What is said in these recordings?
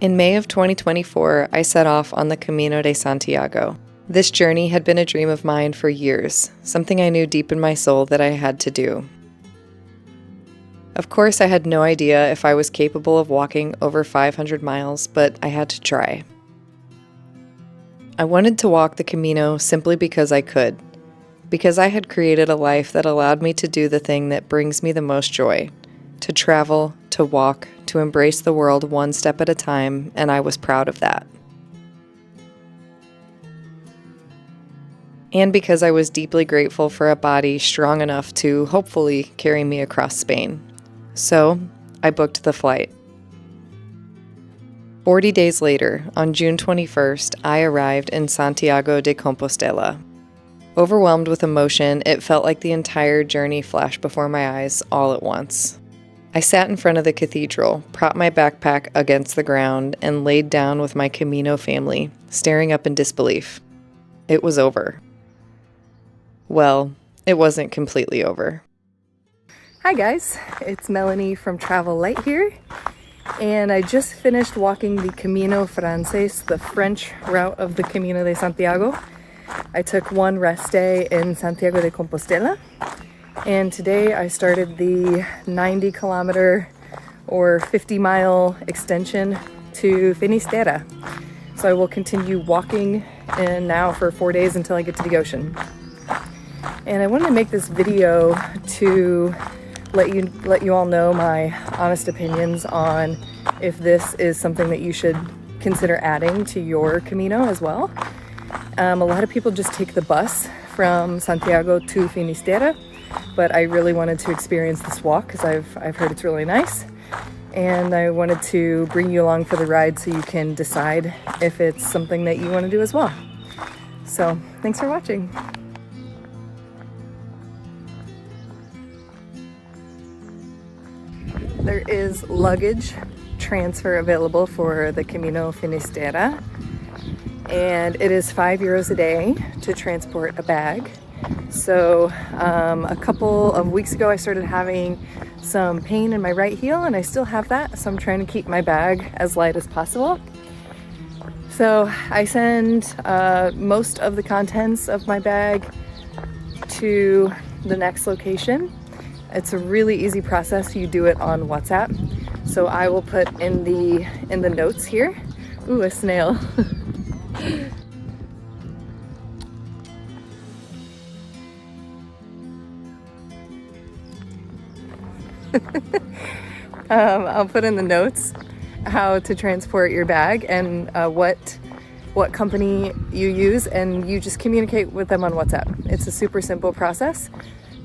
In May of 2024, I set off on the Camino de Santiago. This journey had been a dream of mine for years, something I knew deep in my soul that I had to do. Of course, I had no idea if I was capable of walking over 500 miles, but I had to try. I wanted to walk the Camino simply because I could, because I had created a life that allowed me to do the thing that brings me the most joy, to travel, to walk, to embrace the world one step at a time, and I was proud of that. And because I was deeply grateful for a body strong enough to hopefully carry me across Spain. So, I booked the flight. 40 days later, on June 21st, I arrived in Santiago de Compostela. Overwhelmed with emotion, it felt like the entire journey flashed before my eyes all at once. I sat in front of the cathedral, propped my backpack against the ground, and laid down with my Camino family, staring up in disbelief. It was over. Well, it wasn't completely over. Hi guys, it's Melanie from Travel Light here, and I just finished walking the Camino Frances, the French route of the Camino de Santiago. I took one rest day in Santiago de Compostela, and today I started the 90 kilometer or 50 mile extension to Finisterre. So I will continue walking and now for 4 days until I get to the ocean. And I wanted to make this video to let you all know my honest opinions on if this is something that you should consider adding to your Camino as well. A lot of people just take the bus from Santiago to Finisterre, but I really wanted to experience this walk because I've heard it's really nice, and I wanted to bring you along for the ride so you can decide if it's something that you want to do as well. So thanks for watching. There is luggage transfer available for the Camino Finisterre, and it is €5 a day to transport a bag. So a couple of weeks ago I started having some pain in my right heel, and I still have that, so I'm trying to keep my bag as light as possible. So I send most of the contents of my bag to the next location. It's a really easy process. You do it on WhatsApp. So I will put in the notes here. Ooh, a snail. I'll put in the notes how to transport your bag and what company you use, and you just communicate with them on WhatsApp. It's a super simple process.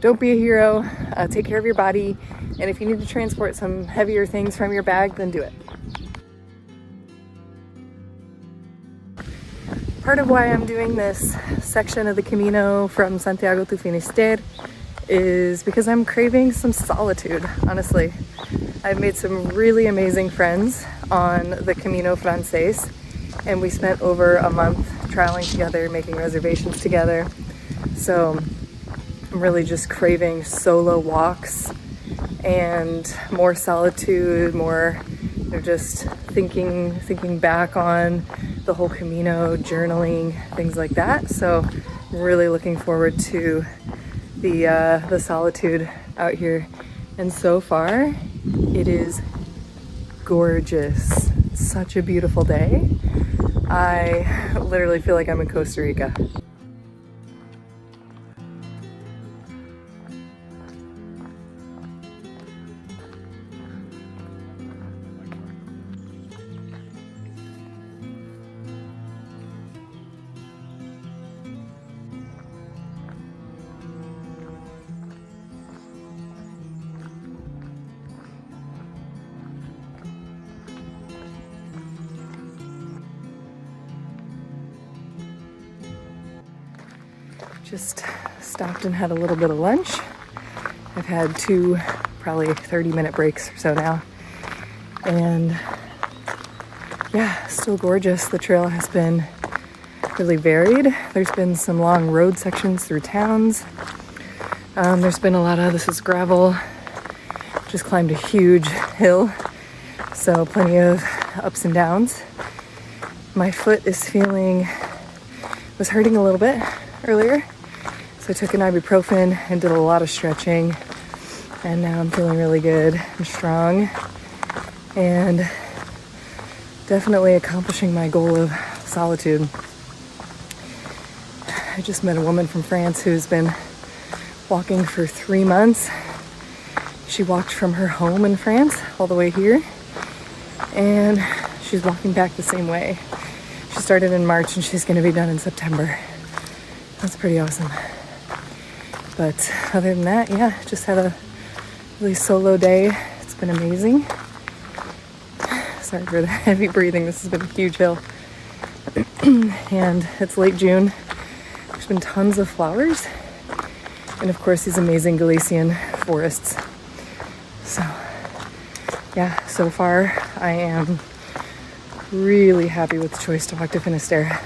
Don't be a hero, take care of your body, and if you need to transport some heavier things from your bag, then do it. Part of why I'm doing this section of the Camino from Santiago to Finisterre is because I'm craving some solitude, honestly. I've made some really amazing friends on the Camino Frances, and we spent over a month traveling together, making reservations together. So I'm really just craving solo walks and more solitude, more just thinking back on the whole Camino, journaling, things like that. So I'm really looking forward to the solitude out here. And so far, it is gorgeous. Such a beautiful day. I literally feel like I'm in Costa Rica. Just stopped and had a little bit of lunch. I've had two probably 30-minute breaks or so now. And yeah, still gorgeous. The trail has been really varied. There's been some long road sections through towns. There's been a lot of, this is gravel. Just climbed a huge hill. So plenty of ups and downs. My foot was hurting a little bit earlier, so I took an ibuprofen and did a lot of stretching, and now I'm feeling really good and strong, and definitely accomplishing my goal of solitude. I just met a woman from France who's been walking for 3 months. She walked from her home in France all the way here, and she's walking back the same way. She started in March and she's going to be done in September. That's pretty awesome. But other than that, yeah, just had a really solo day. It's been amazing. Sorry for the heavy breathing. This has been a huge hill. And it's late June. There's been tons of flowers. And of course, these amazing Galician forests. So, yeah, so far I am really happy with the choice to walk to Finisterre.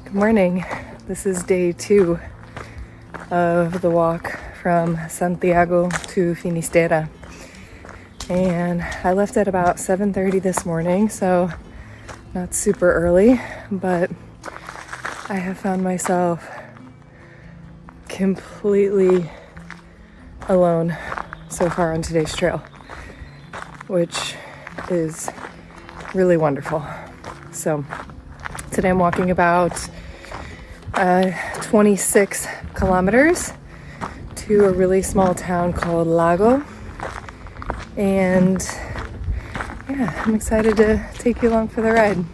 Good morning. This is day 2 of the walk from Santiago to Finisterre. And I left at about 7:30 this morning, so not super early, but I have found myself completely alone so far on today's trail, which is really wonderful. So today I'm walking about 26 kilometers to a really small town called Lago. And yeah, I'm excited to take you along for the ride.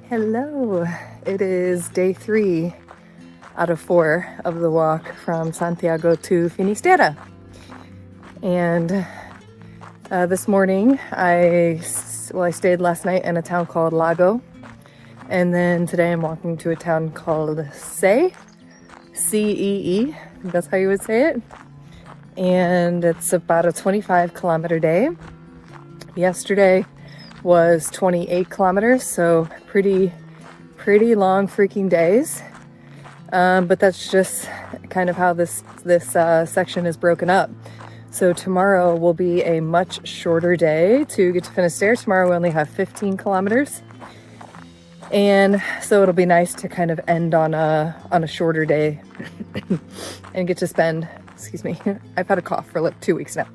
Hello, it is day 3 out of 4 of the walk from Santiago to Finisterre. And this morning, I stayed last night in a town called Lago. And then today I'm walking to a town called Cee, C-E-E, that's how you would say it. And it's about a 25 kilometer day. Yesterday was 28 kilometers, so pretty long freaking days. But that's just kind of how this section is broken up. So tomorrow will be a much shorter day to get to Finisterre. Tomorrow we only have 15 kilometers. And so it'll be nice to kind of end on a shorter day and get to spend, excuse me, I've had a cough for like 2 weeks now,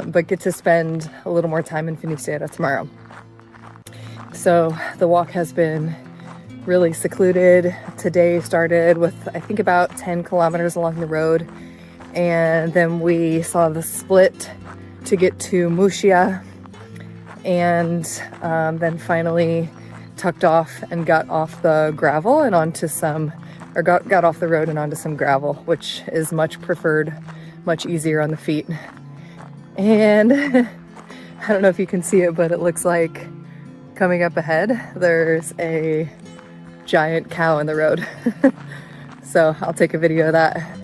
but get to spend a little more time in Finisterre tomorrow. So the walk has been really secluded. Today started with, I think, about 10 kilometers along the road. And then we saw the split to get to Muxia, and then finally tucked off and got off the gravel and onto some, or got off the road and onto some gravel, which is much preferred, much easier on the feet. And I don't know if you can see it, but it looks like coming up ahead, there's a giant cow in the road. So I'll take a video of that.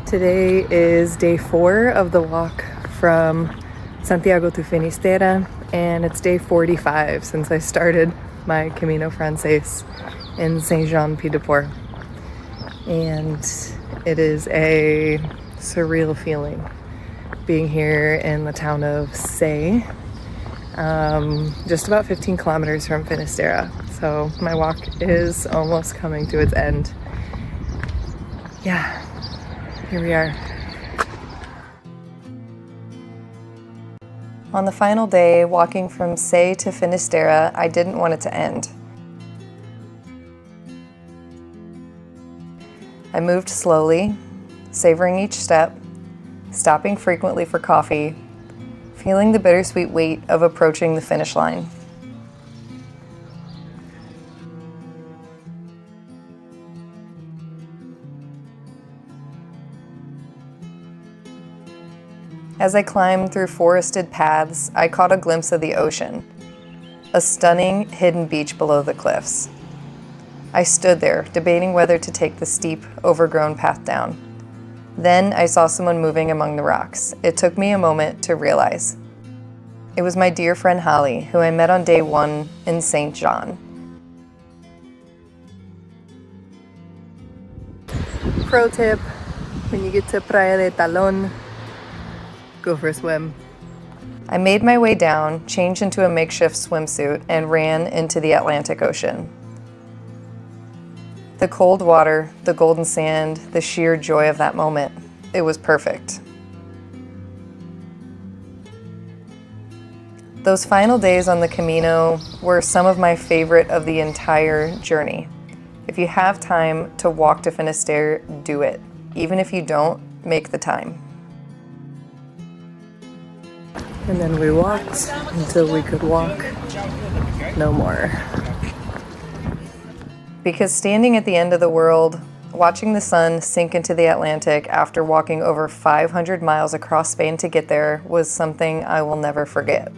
Today is day 4 of the walk from Santiago to Finisterre, and it's day 45 since I started my Camino Frances in Saint-Jean-Pied-de-Port. And it is a surreal feeling being here in the town of Say, just about 15 kilometers from Finisterre. So my walk is almost coming to its end. Yeah. Here we are. On the final day, walking from Say to Finisterre, I didn't want it to end. I moved slowly, savoring each step, stopping frequently for coffee, feeling the bittersweet weight of approaching the finish line. As I climbed through forested paths, I caught a glimpse of the ocean, a stunning hidden beach below the cliffs. I stood there, debating whether to take the steep, overgrown path down. Then I saw someone moving among the rocks. It took me a moment to realize. It was my dear friend Holly, who I met on day 1 in St. John. Pro tip, when you get to Praia de Talón, go for a swim. I made my way down, changed into a makeshift swimsuit, and ran into the Atlantic Ocean. The cold water, the golden sand, the sheer joy of that moment. It was perfect. Those final days on the Camino were some of my favorite of the entire journey. If you have time to walk to Finisterre, do it. Even if you don't, make the time. And then we walked until we could walk no more. Because standing at the end of the world, watching the sun sink into the Atlantic after walking over 500 miles across Spain to get there was something I will never forget.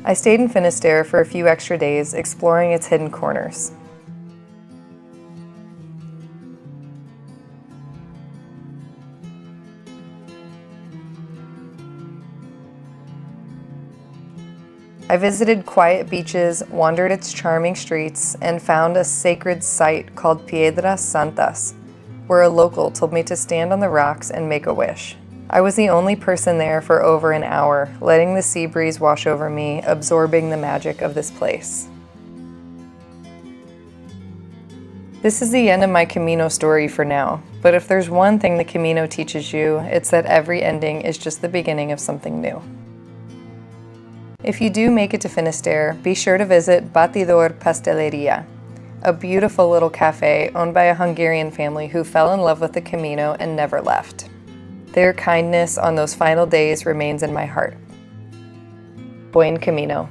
I stayed in Finisterre for a few extra days, exploring its hidden corners. I visited quiet beaches, wandered its charming streets, and found a sacred site called Piedras Santas, where a local told me to stand on the rocks and make a wish. I was the only person there for over an hour, letting the sea breeze wash over me, absorbing the magic of this place. This is the end of my Camino story for now, but if there's one thing the Camino teaches you, it's that every ending is just the beginning of something new. If you do make it to Finisterre, be sure to visit Batidor Pasteleria, a beautiful little cafe owned by a Hungarian family who fell in love with the Camino and never left. Their kindness on those final days remains in my heart. Buen Camino.